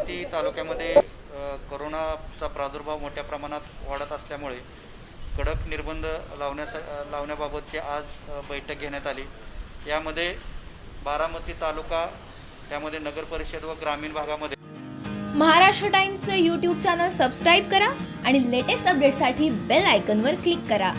बारामती तालुक्यामध्ये कोरोनाचा प्रादुर्भाव मोठ्या प्रमाणात वाढत असल्यामुळे कडक निर्बंध लावण्याबाबतची आज बैठक घेण्यात आली। यामध्ये बारामती तालुका, त्यामध्ये नगर परिषद व ग्रामीण भागामध्ये Maharashtra times YouTube channel subscribe करा आणि लेटेस्ट अपडेट्ससाठी बेल आयकॉनवर क्लिक करा।